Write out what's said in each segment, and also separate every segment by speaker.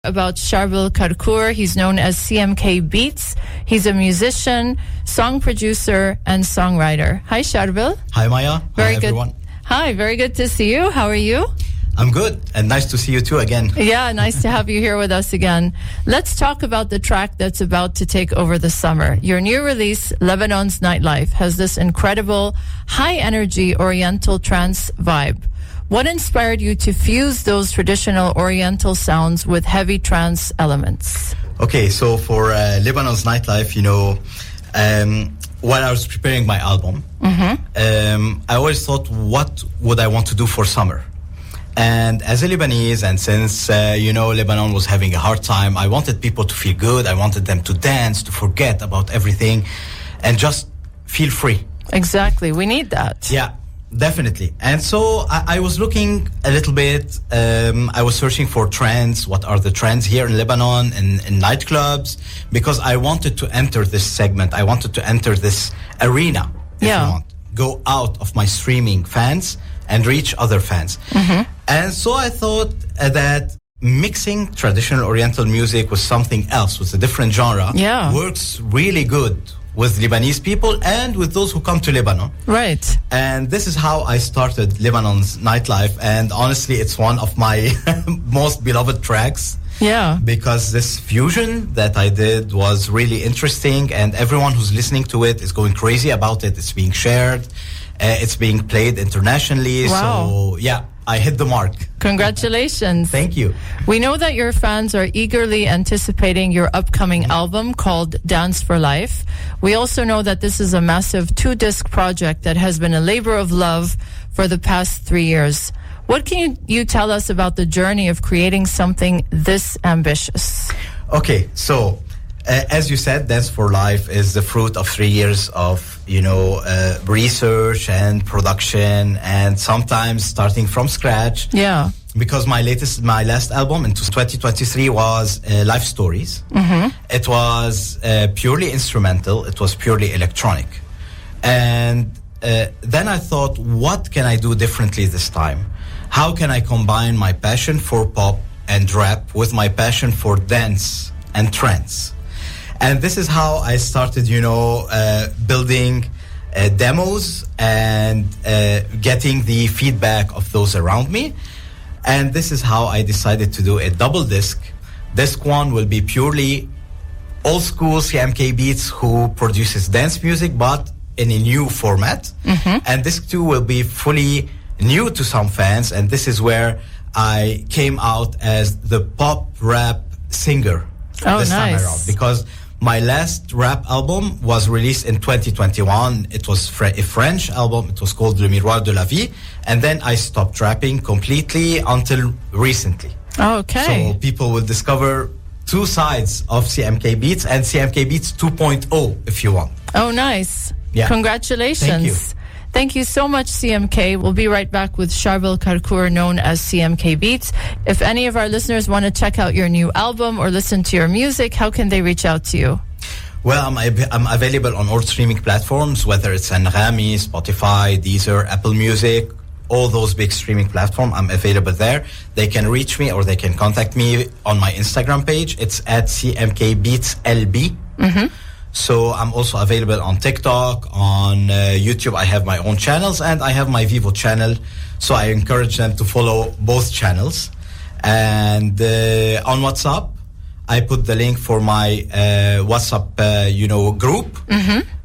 Speaker 1: about Sharbil Karkur. He's known as CMK Beats. He's a musician, song producer, and songwriter. Hi, Sharbil.
Speaker 2: Hi, Maya.
Speaker 1: Very
Speaker 2: Hi,
Speaker 1: good.
Speaker 2: everyone.
Speaker 1: Hi, very good to see you. How are you?
Speaker 2: I'm good, and nice to see you too again.
Speaker 1: Yeah, nice to have you here with us again. Let's talk about the track that's about to take over the summer. Your new release, Lebanon's Nightlife, has this incredible, high-energy Oriental trance vibe. What inspired you to fuse those traditional Oriental sounds with heavy trance elements?
Speaker 2: Okay, so for Lebanon's Nightlife, while I was preparing my album, I always thought, what would I want to do for summer? And as a Lebanese, and since, Lebanon was having a hard time, I wanted people to feel good. I wanted them to dance, to forget about everything, and just feel free.
Speaker 1: Exactly. We need that.
Speaker 2: Yeah, definitely. And so I was looking a little bit. I was searching for trends. What are the trends here in Lebanon, in nightclubs? Because I wanted to enter this segment. I wanted to enter this arena, if you want. Go out of my streaming fans and reach other fans. And so I thought that mixing traditional Oriental music with something else, with a different genre, works really good with Lebanese people and with those who come to Lebanon.
Speaker 1: Right.
Speaker 2: And this is how I started Lebanon's Nightlife. And honestly, it's one of my most beloved tracks.
Speaker 1: Yeah.
Speaker 2: Because this fusion that I did was really interesting, and everyone who's listening to it is going crazy about it. It's being shared. It's being played internationally.
Speaker 1: Wow.
Speaker 2: So, yeah, I hit the mark.
Speaker 1: Congratulations.
Speaker 2: Thank you.
Speaker 1: We know that your fans are eagerly anticipating your upcoming album called Dance for Life. We also know that this is a massive 2-disc project that has been a labor of love for the past 3 years. What can you tell us about the journey of creating something this ambitious?
Speaker 2: Okay, so as you said, Dance for Life is the fruit of 3 years of, research and production, and sometimes starting from scratch.
Speaker 1: Yeah.
Speaker 2: Because my last album in 2023 was Life Stories. It was purely instrumental. It was purely electronic. And then I thought, what can I do differently this time? How can I combine my passion for pop and rap with my passion for dance and trance? And this is how I started, building demos and getting the feedback of those around me. And this is how I decided to do a double disc. Disc 1 will be purely old school CMK Beats, who produces dance music, but in a new format. And disc 2 will be fully new to some fans. And this is where I came out as the pop rap singer this time around. Because my last rap album was released in 2021. It was a French album. It was called Le Miroir de la Vie. And then I stopped rapping completely until recently.
Speaker 1: Okay.
Speaker 2: So people will discover 2 sides of CMK Beats and CMK Beats 2.0 if you want.
Speaker 1: Oh, nice.
Speaker 2: Yeah.
Speaker 1: Congratulations.
Speaker 2: Thank you.
Speaker 1: Thank you so much, CMK. We'll be right back with Sharbil Karkur, known as CMK Beats. If any of our listeners want to check out your new album or listen to your music, how can they reach out to you?
Speaker 2: Well, I'm available on all streaming platforms, whether it's Anghami, Spotify, Deezer, Apple Music, all those big streaming platforms. I'm available there. They can reach me or they can contact me on my Instagram page. It's at CMK Beats LB. So I'm also available on TikTok, on YouTube. I have my own channels, and I have my Vivo channel. So I encourage them to follow both channels. And on WhatsApp, I put the link for my WhatsApp, group.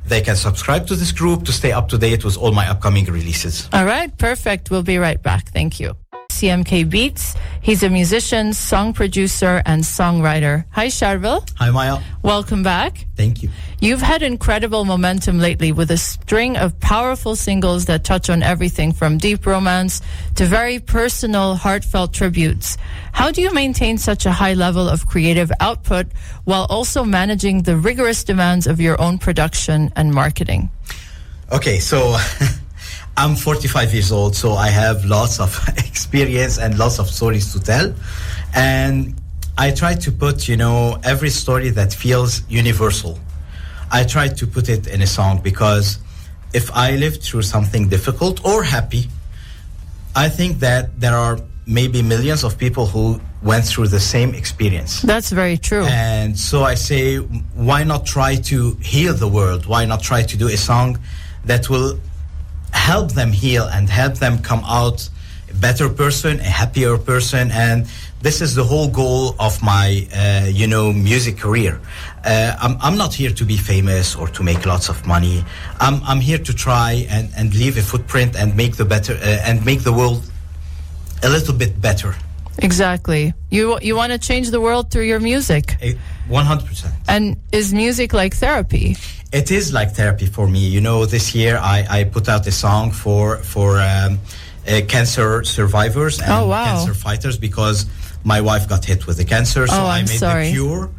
Speaker 2: They can subscribe to this group to stay up to date with all my upcoming releases.
Speaker 1: All right, perfect. We'll be right back. Thank you. CMK Beats. He's a musician, song producer, and songwriter. Hi, Sharbil.
Speaker 2: Hi, Maya.
Speaker 1: Welcome back.
Speaker 2: Thank you.
Speaker 1: You've had incredible momentum lately with a string of powerful singles that touch on everything from deep romance to very personal, heartfelt tributes. How do you maintain such a high level of creative output while also managing the rigorous demands of your own production and marketing?
Speaker 2: Okay, so I'm 45 years old, so I have lots of experience and lots of stories to tell. And I try to put, every story that feels universal. I try to put it in a song, because if I lived through something difficult or happy, I think that there are maybe millions of people who went through the same experience.
Speaker 1: That's very true.
Speaker 2: And so I say, why not try to heal the world? Why not try to do a song that will help them heal and help them come out a better person, a happier person? And this is the whole goal of my, music career. I'm not here to be famous or to make lots of money. I'm here to try and leave a footprint and make the world a little bit better.
Speaker 1: Exactly. You want to change the world through your music.
Speaker 2: 100%.
Speaker 1: And is music like therapy?
Speaker 2: It is like therapy for me. You know, this year I put out a song for cancer survivors and cancer fighters, because my wife got hit with the cancer. So I made The Cure,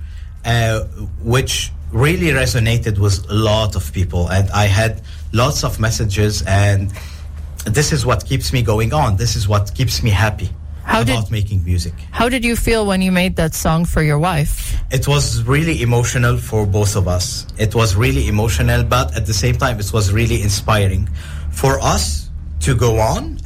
Speaker 2: which really resonated with a lot of people. And I had lots of messages, and this is what keeps me going on. This is what keeps me happy about making music.
Speaker 1: How did you feel when you made that song for your wife?
Speaker 2: It was really emotional for both of us. It was really emotional, but at the same time, it was really inspiring for us to go on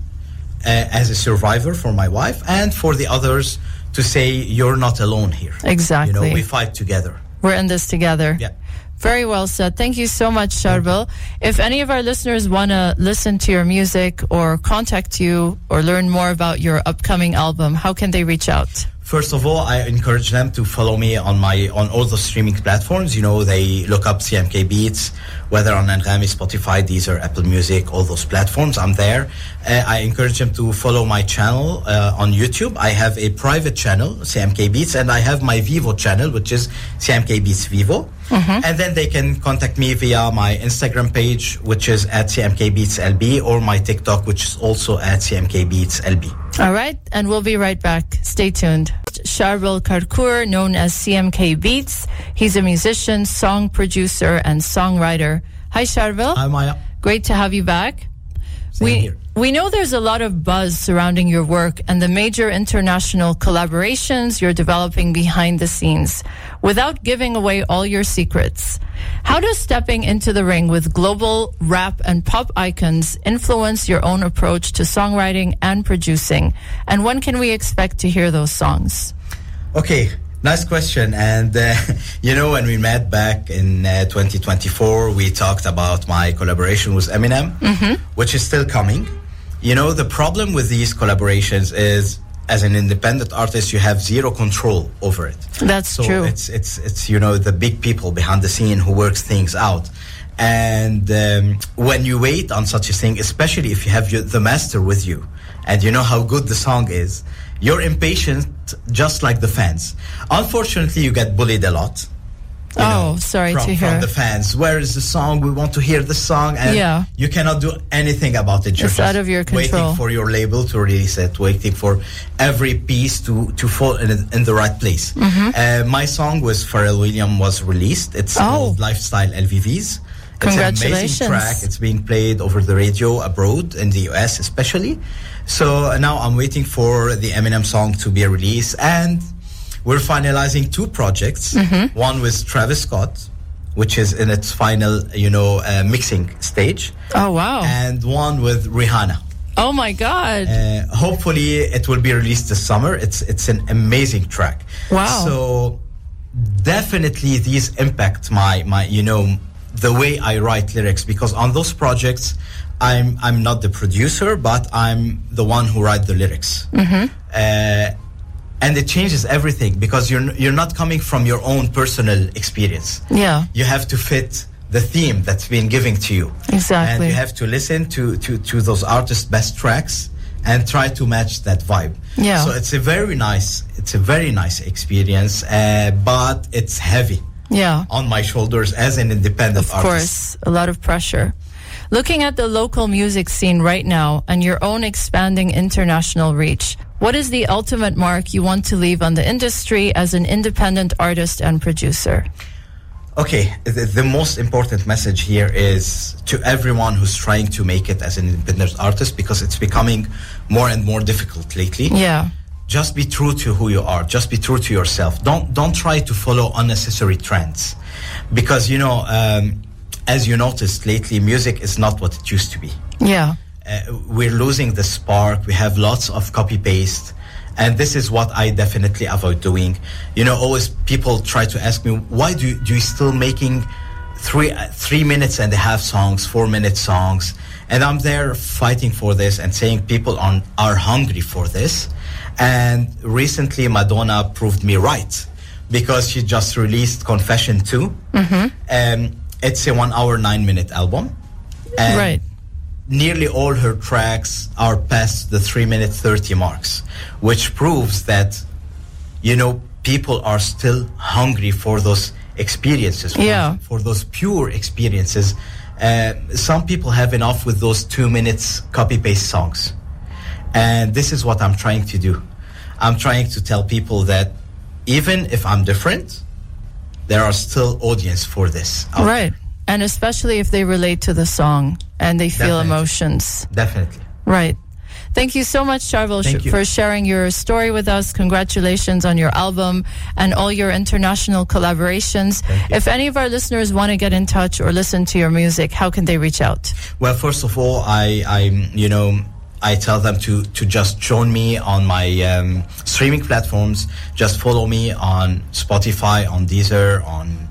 Speaker 2: as a survivor, for my wife, and for the others to say, you're not alone here.
Speaker 1: Exactly.
Speaker 2: You know, we fight together.
Speaker 1: We're in this together.
Speaker 2: Yeah.
Speaker 1: Very well said. Thank you so much, Charbel. If any of our listeners want to listen to your music or contact you or learn more about your upcoming album, how can they reach out?
Speaker 2: First of all, I encourage them to follow me on all the streaming platforms. You know, they look up CMK Beats, whether on Anghami, Spotify, Deezer, Apple Music, all those platforms. I'm there. I encourage them to follow my channel on YouTube. I have a private channel, CMK Beats, and I have my Vivo channel, which is CMK Beats Vivo. Mm-hmm. And then they can contact me via my Instagram page, which is at CMK Beats LB, or my TikTok, which is also at CMK Beats LB.
Speaker 1: All right, and we'll be right back. Stay tuned. Charbel Karkour, known as CMK Beats. He's a musician, song producer, and songwriter. Hi, Charbel.
Speaker 2: Hi, Maya.
Speaker 1: Great to have you back.
Speaker 2: Same here.
Speaker 1: We know there's a lot of buzz surrounding your work and the major international collaborations you're developing behind the scenes. Without giving away all your secrets, how does stepping into the ring with global rap and pop icons influence your own approach to songwriting and producing? And when can we expect to hear those songs?
Speaker 2: Okay, nice question. And, when we met back in 2024, we talked about my collaboration with Eminem, which is still coming. You know, the problem with these collaborations is, as an independent artist, you have zero control over it.
Speaker 1: That's true.
Speaker 2: So it's the big people behind the scene who works things out. And when you wait on such a thing, especially if you have the master with you, and you know how good the song is, you're impatient, just like the fans. Unfortunately, you get bullied a lot.
Speaker 1: Sorry to hear.
Speaker 2: From the fans. Where is the song? We want to hear the song. And you cannot do anything about it. You're
Speaker 1: it's out of your control.
Speaker 2: Waiting for your label to release it, waiting for every piece to fall in the right place. Mm-hmm. My song with Pharrell Williams was released. It's called Lifestyle LVVs.
Speaker 1: Congratulations.
Speaker 2: It's an amazing track. It's being played over the radio abroad, in the US especially. So now I'm waiting for the Eminem song to be released, and we're finalizing two projects. Mm-hmm. One with Travis Scott, which is in its final, mixing stage.
Speaker 1: Oh, wow.
Speaker 2: And one with Rihanna.
Speaker 1: Oh, my God.
Speaker 2: Hopefully it will be released this summer. It's an amazing track.
Speaker 1: Wow.
Speaker 2: So definitely these impact my the way I write lyrics, because on those projects, I'm not the producer, but I'm the one who write the lyrics. Mm-hmm. And it changes everything, because you're not coming from your own personal experience.
Speaker 1: Yeah.
Speaker 2: You have to fit the theme that's been given to you.
Speaker 1: Exactly.
Speaker 2: And you have to listen to those artists' best tracks and try to match that vibe.
Speaker 1: Yeah.
Speaker 2: So it's a very nice experience, but it's heavy.
Speaker 1: Yeah.
Speaker 2: On my shoulders as an independent artist.
Speaker 1: Of course, a lot of pressure. Looking at the local music scene right now and your own expanding international reach, what is the ultimate mark you want to leave on the industry as an independent artist and producer?
Speaker 2: Okay, the most important message here is to everyone who's trying to make it as an independent artist, because it's becoming more and more difficult lately.
Speaker 1: Yeah.
Speaker 2: Just be true to who you are. Just be true to yourself. Don't try to follow unnecessary trends, because as you noticed lately, music is not what it used to be.
Speaker 1: Yeah.
Speaker 2: We're losing the spark. We have lots of copy paste. And this is what I definitely avoid doing. Always people try to ask me, why do you still making 3 minutes and a half songs, 4-minute songs? And I'm there fighting for this and saying people are hungry for this. And recently Madonna proved me right, because she just released Confession 2. It's a 1 hour, 9-minute album. And
Speaker 1: right.
Speaker 2: Nearly all her tracks are past the 3-minute 30 marks, which proves that, people are still hungry for those experiences, for those pure experiences. Some people have enough with those 2 minutes copy-paste songs. And this is what I'm trying to do. I'm trying to tell people that even if I'm different, there are still audience for this.
Speaker 1: Right. And especially if they relate to the song and they feel emotions.
Speaker 2: Definitely.
Speaker 1: Right. Thank you so much, Charvel, for sharing your story with us. Congratulations on your album and all your international collaborations. If any of our listeners want to get in touch or listen to your music, how can they reach out?
Speaker 2: Well, first of all, I tell them to just join me on my streaming platforms. Just follow me on Spotify, on Deezer, on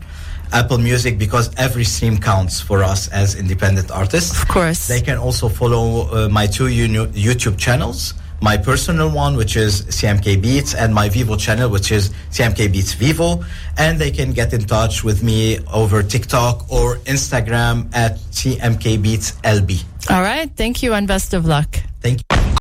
Speaker 2: Apple Music, because every stream counts for us as independent artists.
Speaker 1: Of course.
Speaker 2: They can also follow my 2 YouTube channels. My personal one, which is CMK Beats, and my Vivo channel, which is CMK Beats Vivo. And they can get in touch with me over TikTok or Instagram at CMK Beats LB.
Speaker 1: All right. Thank you and best of luck.
Speaker 2: Thank you.